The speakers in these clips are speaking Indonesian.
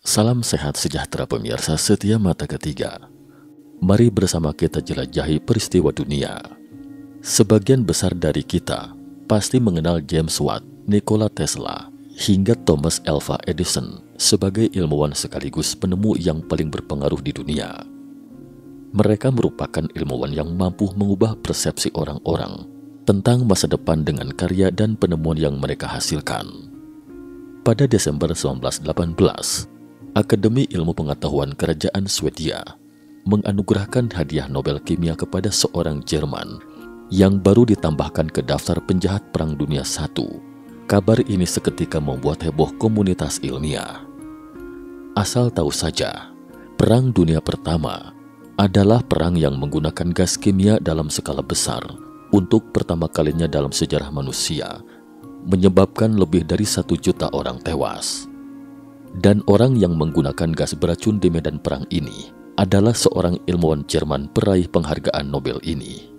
Salam sehat sejahtera pemirsa setia Mata Ketiga. Mari bersama kita jelajahi peristiwa dunia. Sebagian besar dari kita pasti mengenal James Watt, Nikola Tesla, hingga Thomas Alva Edison sebagai ilmuwan sekaligus penemu yang paling berpengaruh di dunia. Mereka merupakan ilmuwan yang mampu mengubah persepsi orang-orang tentang masa depan dengan karya dan penemuan yang mereka hasilkan. Pada Desember 1918, Akademi Ilmu Pengetahuan Kerajaan Swedia menganugerahkan hadiah Nobel Kimia kepada seorang Jerman yang baru ditambahkan ke daftar penjahat Perang Dunia I. Kabar ini seketika membuat heboh komunitas ilmiah. Asal tahu saja, Perang Dunia Pertama adalah perang yang menggunakan gas kimia dalam skala besar untuk pertama kalinya dalam sejarah manusia, menyebabkan lebih dari 1 juta orang tewas. Dan orang yang menggunakan gas beracun di medan perang ini adalah seorang ilmuwan Jerman peraih penghargaan Nobel ini.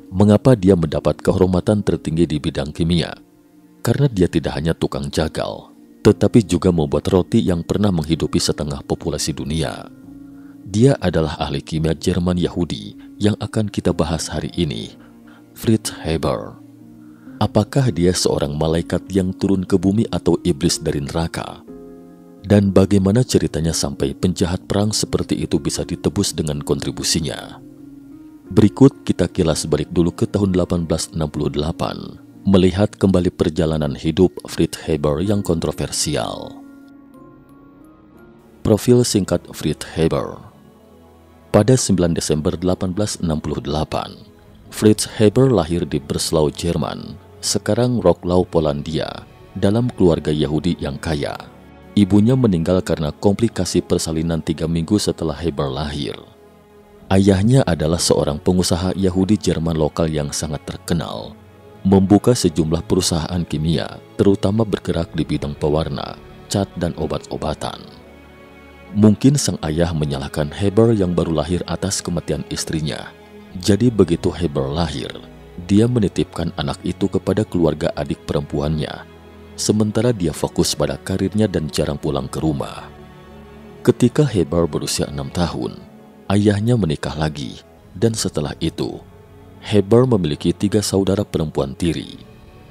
Mengapa dia mendapat kehormatan tertinggi di bidang kimia? Karena dia tidak hanya tukang jagal, tetapi juga membuat roti yang pernah menghidupi setengah populasi dunia. Dia adalah ahli kimia Jerman Yahudi yang akan kita bahas hari ini, Fritz Haber. Apakah dia seorang malaikat yang turun ke bumi atau iblis dari neraka? Dan bagaimana ceritanya sampai penjahat perang seperti itu bisa ditebus dengan kontribusinya? Berikut kita kilas balik dulu ke tahun 1868, melihat kembali perjalanan hidup Fritz Haber yang kontroversial. Profil singkat Fritz Haber. Pada 9 Desember 1868, Fritz Haber lahir di Breslau, Jerman, sekarang Wrocław, Polandia, dalam keluarga Yahudi yang kaya. Ibunya meninggal karena komplikasi persalinan 3 minggu setelah Haber lahir. Ayahnya adalah seorang pengusaha Yahudi Jerman lokal yang sangat terkenal, membuka sejumlah perusahaan kimia, terutama bergerak di bidang pewarna, cat, dan obat-obatan. Mungkin sang ayah menyalahkan Haber yang baru lahir atas kematian istrinya. Jadi begitu Haber lahir, dia menitipkan anak itu kepada keluarga adik perempuannya, sementara dia fokus pada karirnya dan jarang pulang ke rumah. Ketika Haber berusia 6 tahun, ayahnya menikah lagi, dan setelah itu, Haber memiliki 3 saudara perempuan tiri.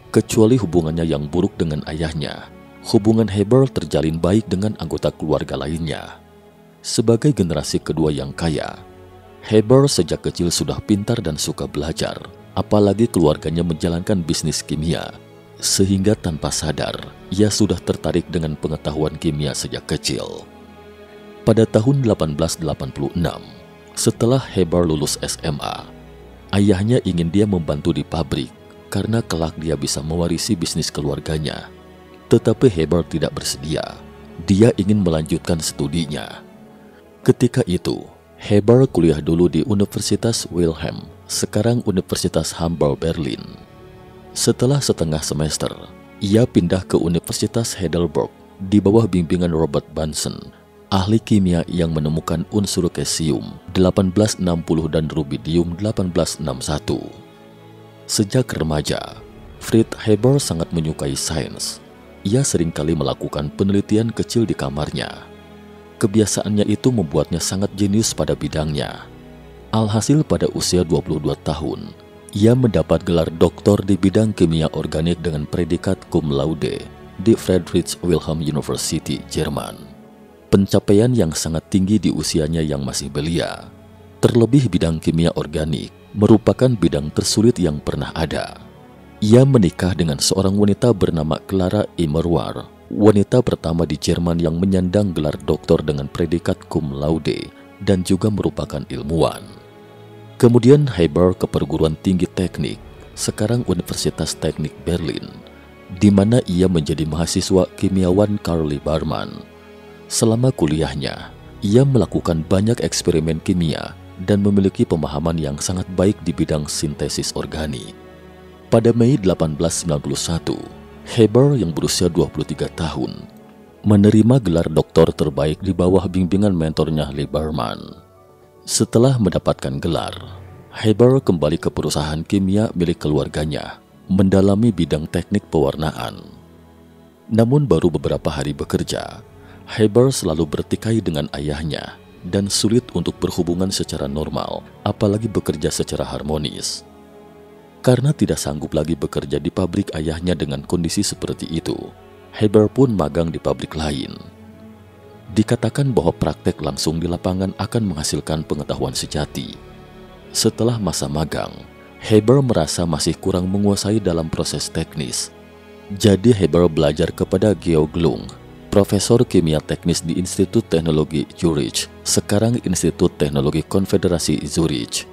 Kecuali hubungannya yang buruk dengan ayahnya, hubungan Haber terjalin baik dengan anggota keluarga lainnya. Sebagai generasi kedua yang kaya, Haber sejak kecil sudah pintar dan suka belajar, apalagi keluarganya menjalankan bisnis kimia, sehingga tanpa sadar, ia sudah tertarik dengan pengetahuan kimia sejak kecil. Pada tahun 1886, setelah Haber lulus SMA, ayahnya ingin dia membantu di pabrik karena kelak dia bisa mewarisi bisnis keluarganya. Tetapi Haber tidak bersedia. Dia ingin melanjutkan studinya. Ketika itu, Haber kuliah dulu di Universitas Wilhelm, sekarang Universitas Humboldt Berlin. Setelah setengah semester, ia pindah ke Universitas Heidelberg di bawah bimbingan Robert Bunsen, ahli kimia yang menemukan unsur cesium 1860 dan rubidium 1861. Sejak remaja, Fritz Haber sangat menyukai sains. Ia seringkali melakukan penelitian kecil di kamarnya. Kebiasaannya itu membuatnya sangat jenius pada bidangnya. Alhasil pada usia 22 tahun, ia mendapat gelar doktor di bidang kimia organik dengan predikat cum laude di Friedrich Wilhelm University, Jerman. Pencapaian yang sangat tinggi di usianya yang masih belia. Terlebih bidang kimia organik merupakan bidang tersulit yang pernah ada. Ia menikah dengan seorang wanita bernama Clara Immerwahr, wanita pertama di Jerman yang menyandang gelar doktor dengan predikat cum laude dan juga merupakan ilmuwan. Kemudian Haber ke perguruan tinggi teknik, sekarang Universitas Teknik Berlin, di mana ia menjadi mahasiswa kimiawan Karl Liebermann. Selama kuliahnya, ia melakukan banyak eksperimen kimia dan memiliki pemahaman yang sangat baik di bidang sintesis organik. Pada Mei 1891, Haber yang berusia 23 tahun menerima gelar doktor terbaik di bawah bimbingan mentornya Liebermann. Setelah mendapatkan gelar, Haber kembali ke perusahaan kimia milik keluarganya, mendalami bidang teknik pewarnaan. Namun baru beberapa hari bekerja, Haber selalu bertikai dengan ayahnya dan sulit untuk berhubungan secara normal, apalagi bekerja secara harmonis. Karena tidak sanggup lagi bekerja di pabrik ayahnya dengan kondisi seperti itu, Haber pun magang di pabrik lain. Dikatakan bahwa praktek langsung di lapangan akan menghasilkan pengetahuan sejati. Setelah masa magang, Haber merasa masih kurang menguasai dalam proses teknis. Jadi Haber belajar kepada Georg Lung, profesor kimia teknis di Institut Teknologi Zurich, sekarang Institut Teknologi Konfederasi Zurich.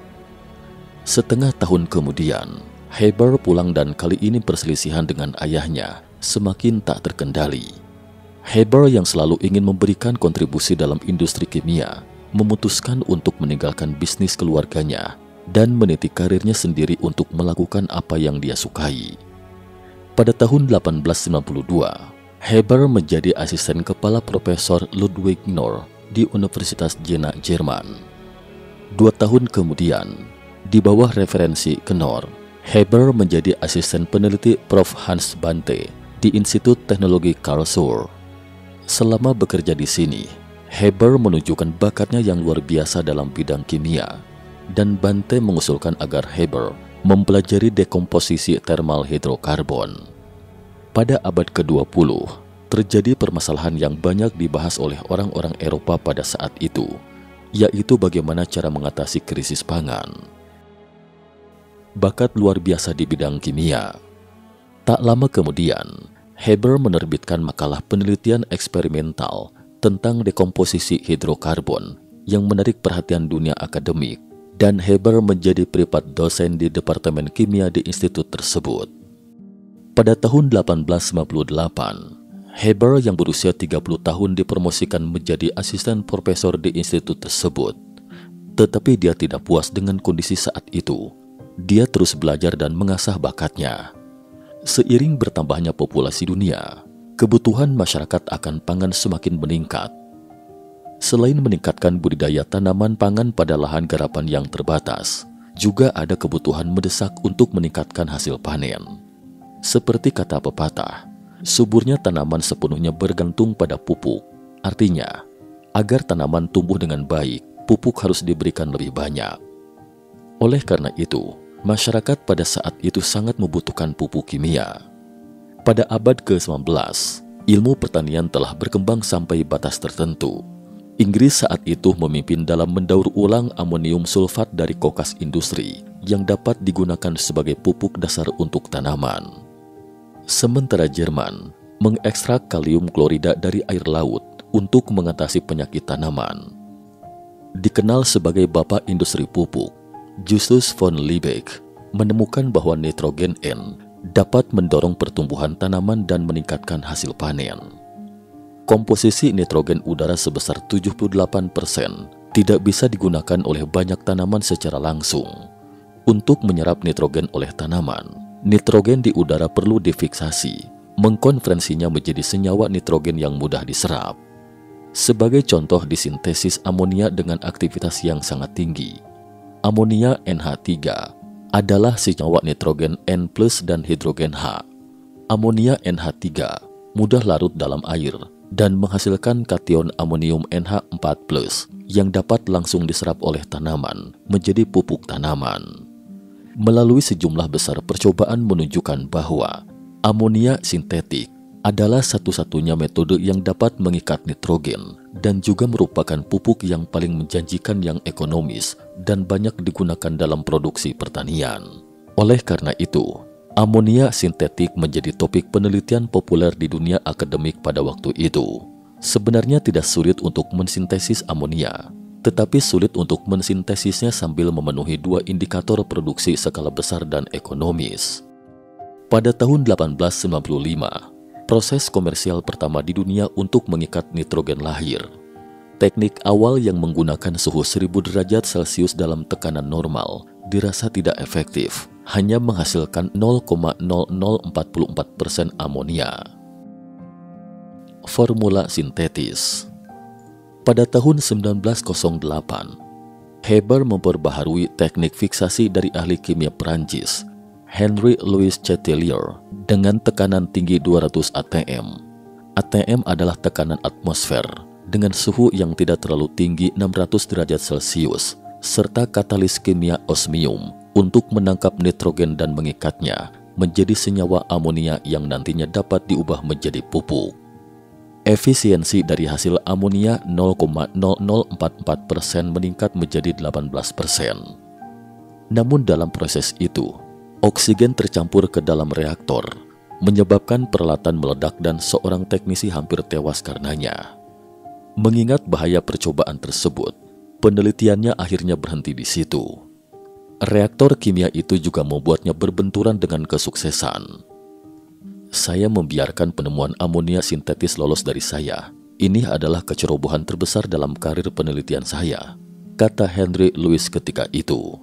Setengah tahun kemudian, Haber pulang dan kali ini perselisihan dengan ayahnya semakin tak terkendali. Haber yang selalu ingin memberikan kontribusi dalam industri kimia, memutuskan untuk meninggalkan bisnis keluarganya dan meniti karirnya sendiri untuk melakukan apa yang dia sukai. Pada tahun 1892, Haber menjadi asisten kepala Profesor Ludwig Knorr di Universitas Jena, Jerman. 2 tahun kemudian, di bawah referensi Knorr, Haber menjadi asisten peneliti Prof. Hans Bante di Institut Teknologi Karlsruhe. Selama bekerja di sini, Haber menunjukkan bakatnya yang luar biasa dalam bidang kimia, dan Bante mengusulkan agar Haber mempelajari dekomposisi termal hidrokarbon. Pada abad ke-20, terjadi permasalahan yang banyak dibahas oleh orang-orang Eropa pada saat itu, yaitu bagaimana cara mengatasi krisis pangan. Bakat luar biasa di bidang kimia. Tak lama kemudian, Haber menerbitkan makalah penelitian eksperimental tentang dekomposisi hidrokarbon yang menarik perhatian dunia akademik, dan Haber menjadi privat dosen di Departemen Kimia di institut tersebut. Pada tahun 1898, Haber yang berusia 30 tahun dipromosikan menjadi asisten profesor di institut tersebut. Tetapi dia tidak puas dengan kondisi saat itu. Dia terus belajar dan mengasah bakatnya. Seiring bertambahnya populasi dunia, kebutuhan masyarakat akan pangan semakin meningkat. Selain meningkatkan budidaya tanaman pangan pada lahan garapan yang terbatas, juga ada kebutuhan mendesak untuk meningkatkan hasil panen. Seperti kata pepatah, suburnya tanaman sepenuhnya bergantung pada pupuk. Artinya, agar tanaman tumbuh dengan baik, pupuk harus diberikan lebih banyak. Oleh karena itu, masyarakat pada saat itu sangat membutuhkan pupuk kimia. Pada abad ke-19, ilmu pertanian telah berkembang sampai batas tertentu. Inggris saat itu memimpin dalam mendaur ulang amonium sulfat dari kokas industri yang dapat digunakan sebagai pupuk dasar untuk tanaman. Sementara Jerman mengekstrak kalium klorida dari air laut untuk mengatasi penyakit tanaman. Dikenal sebagai bapak industri pupuk, Justus von Liebig menemukan bahwa nitrogen N dapat mendorong pertumbuhan tanaman dan meningkatkan hasil panen. Komposisi nitrogen udara sebesar 78% tidak bisa digunakan oleh banyak tanaman secara langsung. Untuk menyerap nitrogen oleh tanaman, nitrogen di udara perlu difiksasi, mengkonferensinya menjadi senyawa nitrogen yang mudah diserap. Sebagai contoh disintesis amonia dengan aktivitas yang sangat tinggi, amonia NH3 adalah senyawa nitrogen N+ dan hidrogen H. Amonia NH3 mudah larut dalam air dan menghasilkan kation amonium NH4+ yang dapat langsung diserap oleh tanaman menjadi pupuk tanaman. Melalui sejumlah besar percobaan menunjukkan bahwa amonia sintetik adalah satu-satunya metode yang dapat mengikat nitrogen dan juga merupakan pupuk yang paling menjanjikan yang ekonomis dan banyak digunakan dalam produksi pertanian. Oleh karena itu, amonia sintetik menjadi topik penelitian populer di dunia akademik pada waktu itu. Sebenarnya tidak sulit untuk mensintesis amonia, tetapi sulit untuk mensintesisnya sambil memenuhi 2 indikator produksi skala besar dan ekonomis. Pada tahun 1895, proses komersial pertama di dunia untuk mengikat nitrogen lahir. Teknik awal yang menggunakan suhu 1000 derajat Celcius dalam tekanan normal dirasa tidak efektif, hanya menghasilkan 0,0044% amonia. Formula sintetis. Pada tahun 1908, Haber memperbaharui teknik fiksasi dari ahli kimia Perancis, Henry Louis Chatelier, dengan tekanan tinggi 200 atm. ATM adalah tekanan atmosfer dengan suhu yang tidak terlalu tinggi 600 derajat Celcius, serta katalis kimia osmium untuk menangkap nitrogen dan mengikatnya menjadi senyawa amonia yang nantinya dapat diubah menjadi pupuk. Efisiensi dari hasil amonia 0,0044% meningkat menjadi 18%. Namun dalam proses itu, oksigen tercampur ke dalam reaktor, menyebabkan peralatan meledak dan seorang teknisi hampir tewas karenanya. Mengingat bahaya percobaan tersebut, penelitiannya akhirnya berhenti di situ. Reaktor kimia itu juga membuatnya berbenturan dengan kesuksesan. Saya membiarkan penemuan amonia sintetis lolos dari saya. Ini adalah kecerobohan terbesar dalam karir penelitian saya, kata Henry Louis ketika itu.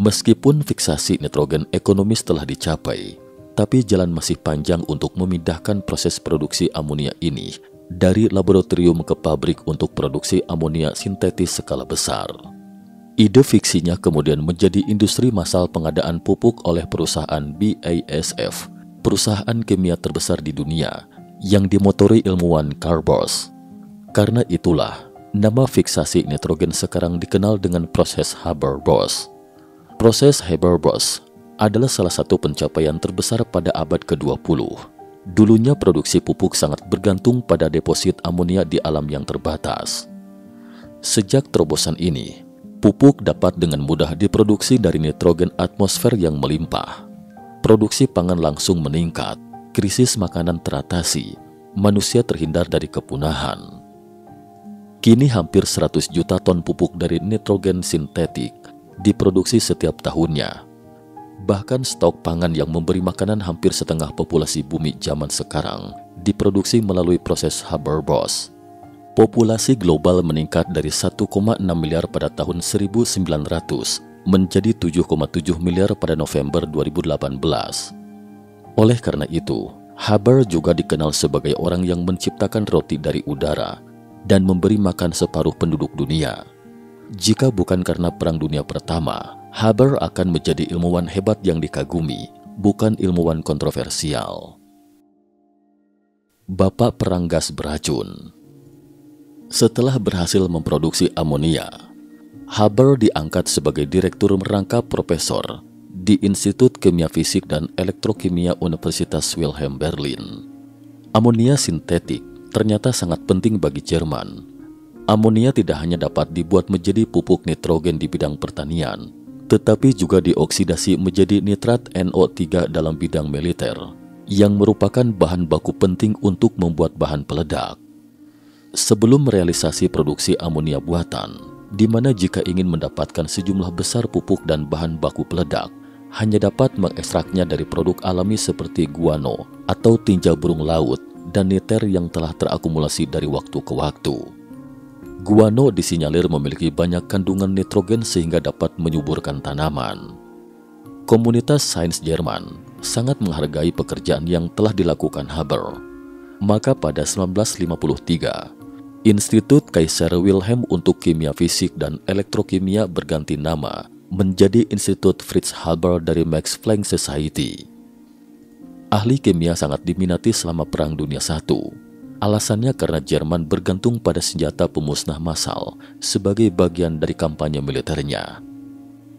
Meskipun fiksasi nitrogen ekonomis telah dicapai, tapi jalan masih panjang untuk memindahkan proses produksi amonia ini dari laboratorium ke pabrik untuk produksi amonia sintetis skala besar. Ide fiksinya kemudian menjadi industri massal pengadaan pupuk oleh perusahaan BASF, perusahaan kimia terbesar di dunia yang dimotori ilmuwan Carl Bosch. Karena itulah, nama fiksasi nitrogen sekarang dikenal dengan proses Haber-Bosch. Proses Haber-Bosch adalah salah satu pencapaian terbesar pada abad ke-20. Dulunya produksi pupuk sangat bergantung pada deposit amonia di alam yang terbatas. Sejak terobosan ini, pupuk dapat dengan mudah diproduksi dari nitrogen atmosfer yang melimpah. Produksi pangan langsung meningkat, krisis makanan teratasi, manusia terhindar dari kepunahan. Kini hampir 100 juta ton pupuk dari nitrogen sintetik diproduksi setiap tahunnya. Bahkan stok pangan yang memberi makanan hampir setengah populasi bumi zaman sekarang diproduksi melalui proses Haber-Bosch. Populasi global meningkat dari 1,6 miliar pada tahun 1900 menjadi 7,7 miliar pada November 2018. Oleh karena itu, Haber juga dikenal sebagai orang yang menciptakan roti dari udara dan memberi makan separuh penduduk dunia. Jika bukan karena Perang Dunia Pertama, Haber akan menjadi ilmuwan hebat yang dikagumi, bukan ilmuwan kontroversial. Bapak perang gas beracun. Setelah berhasil memproduksi amonia, Haber diangkat sebagai direktur merangkap profesor di Institut Kimia Fisik dan Elektrokimia Universitas Wilhelm Berlin. Amonia sintetik ternyata sangat penting bagi Jerman. Amonia tidak hanya dapat dibuat menjadi pupuk nitrogen di bidang pertanian, tetapi juga dioksidasi menjadi nitrat NO3 dalam bidang militer, yang merupakan bahan baku penting untuk membuat bahan peledak. Sebelum realisasi produksi amonia buatan, di mana jika ingin mendapatkan sejumlah besar pupuk dan bahan baku peledak, hanya dapat mengekstraknya dari produk alami seperti guano atau tinja burung laut dan niter yang telah terakumulasi dari waktu ke waktu. Guano disinyalir memiliki banyak kandungan nitrogen sehingga dapat menyuburkan tanaman. Komunitas sains Jerman sangat menghargai pekerjaan yang telah dilakukan Haber. Maka pada 1953, Institut Kaiser Wilhelm untuk Kimia Fisik dan Elektrokimia berganti nama menjadi Institut Fritz Haber dari Max Planck Society. Ahli kimia sangat diminati selama Perang Dunia I. Alasannya karena Jerman bergantung pada senjata pemusnah massal sebagai bagian dari kampanye militernya.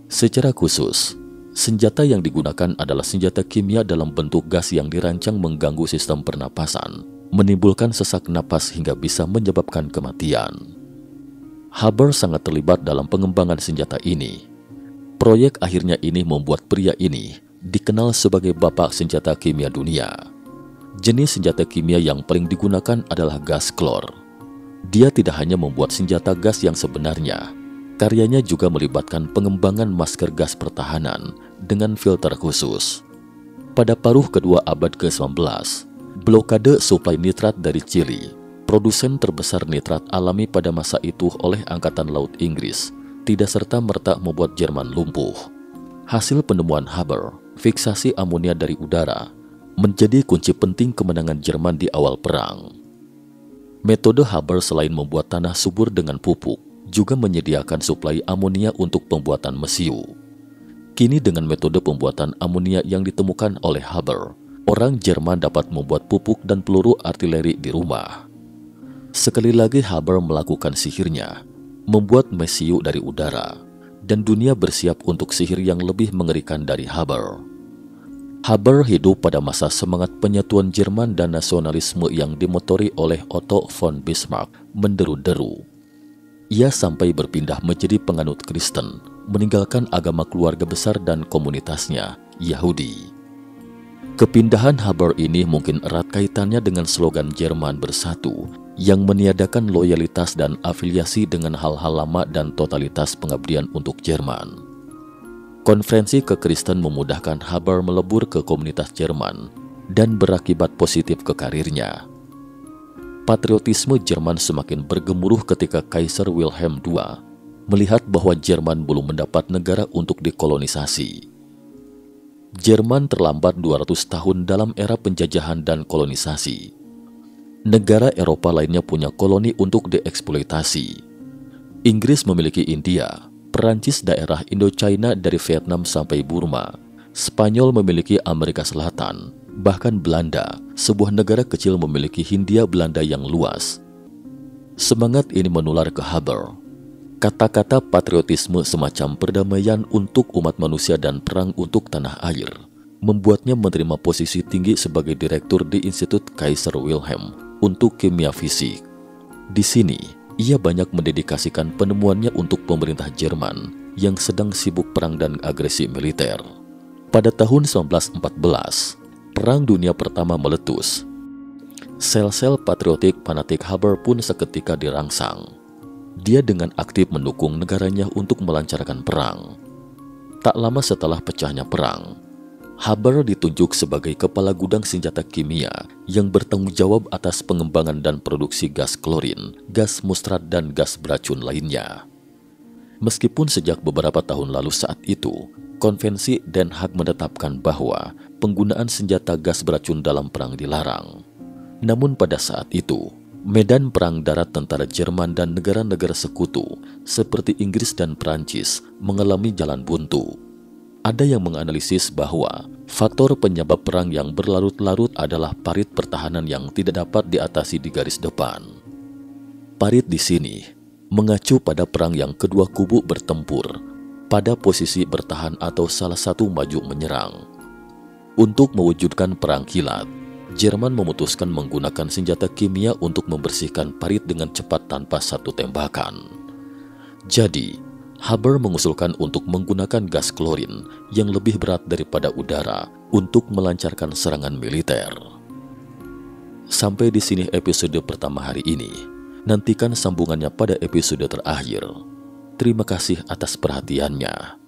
Secara khusus, senjata yang digunakan adalah senjata kimia dalam bentuk gas yang dirancang mengganggu sistem pernapasan, menimbulkan sesak napas hingga bisa menyebabkan kematian. Haber sangat terlibat dalam pengembangan senjata ini. Proyek akhirnya ini membuat pria ini dikenal sebagai bapak senjata kimia dunia. Jenis senjata kimia yang paling digunakan adalah gas klor. Dia tidak hanya membuat senjata gas yang sebenarnya, karyanya juga melibatkan pengembangan masker gas pertahanan dengan filter khusus. Pada paruh kedua abad ke-19, blokade suplai nitrat dari Chili, produsen terbesar nitrat alami pada masa itu oleh Angkatan Laut Inggris, tidak serta-merta membuat Jerman lumpuh. Hasil penemuan Haber, fiksasi amonia dari udara, menjadi kunci penting kemenangan Jerman di awal perang. Metode Haber selain membuat tanah subur dengan pupuk, juga menyediakan suplai amonia untuk pembuatan mesiu. Kini dengan metode pembuatan amonia yang ditemukan oleh Haber, orang Jerman dapat membuat pupuk dan peluru artileri di rumah. Sekali lagi Haber melakukan sihirnya, membuat mesiu dari udara, dan dunia bersiap untuk sihir yang lebih mengerikan dari Haber. Haber hidup pada masa semangat penyatuan Jerman dan nasionalisme yang dimotori oleh Otto von Bismarck menderu-deru. Ia sampai berpindah menjadi penganut Kristen, meninggalkan agama keluarga besar dan komunitasnya, Yahudi. Kepindahan Haber ini mungkin erat kaitannya dengan slogan Jerman Bersatu yang meniadakan loyalitas dan afiliasi dengan hal-hal lama dan totalitas pengabdian untuk Jerman. Konferensi kekristen memudahkan Haber melebur ke komunitas Jerman dan berakibat positif ke karirnya. Patriotisme Jerman semakin bergemuruh ketika Kaiser Wilhelm II melihat bahwa Jerman belum mendapat negara untuk dikolonisasi. Jerman terlambat 200 tahun dalam era penjajahan dan kolonisasi. Negara Eropa lainnya punya koloni untuk dieksploitasi. Inggris memiliki India, Perancis daerah Indochina dari Vietnam sampai Burma, Spanyol memiliki Amerika Selatan, bahkan Belanda, sebuah negara kecil memiliki Hindia Belanda yang luas. Semangat ini menular ke Haber. Kata-kata patriotisme semacam perdamaian untuk umat manusia dan perang untuk tanah air membuatnya menerima posisi tinggi sebagai direktur di Institut Kaiser Wilhelm untuk kimia fisik. Di sini, ia banyak mendedikasikan penemuannya untuk pemerintah Jerman yang sedang sibuk perang dan agresi militer. Pada tahun 1914, Perang Dunia Pertama meletus. Sel-sel patriotik fanatik Haber pun seketika dirangsang. Dia dengan aktif mendukung negaranya untuk melancarkan perang. Tak lama setelah pecahnya perang, Haber ditunjuk sebagai kepala gudang senjata kimia yang bertanggung jawab atas pengembangan dan produksi gas klorin, gas mustard, dan gas beracun lainnya. Meskipun sejak beberapa tahun lalu saat itu, Konvensi Den Haag menetapkan bahwa penggunaan senjata gas beracun dalam perang dilarang. Namun pada saat itu, medan perang darat tentara Jerman dan negara-negara sekutu seperti Inggris dan Perancis mengalami jalan buntu. Ada yang menganalisis bahwa faktor penyebab perang yang berlarut-larut adalah parit pertahanan yang tidak dapat diatasi di garis depan. Parit di sini mengacu pada perang yang kedua kubu bertempur pada posisi bertahan atau salah satu maju menyerang. Untuk mewujudkan perang kilat, Jerman memutuskan menggunakan senjata kimia untuk membersihkan parit dengan cepat tanpa satu tembakan. Jadi, Haber mengusulkan untuk menggunakan gas klorin yang lebih berat daripada udara untuk melancarkan serangan militer. Sampai di sini episode pertama hari ini. Nantikan sambungannya pada episode terakhir. Terima kasih atas perhatiannya.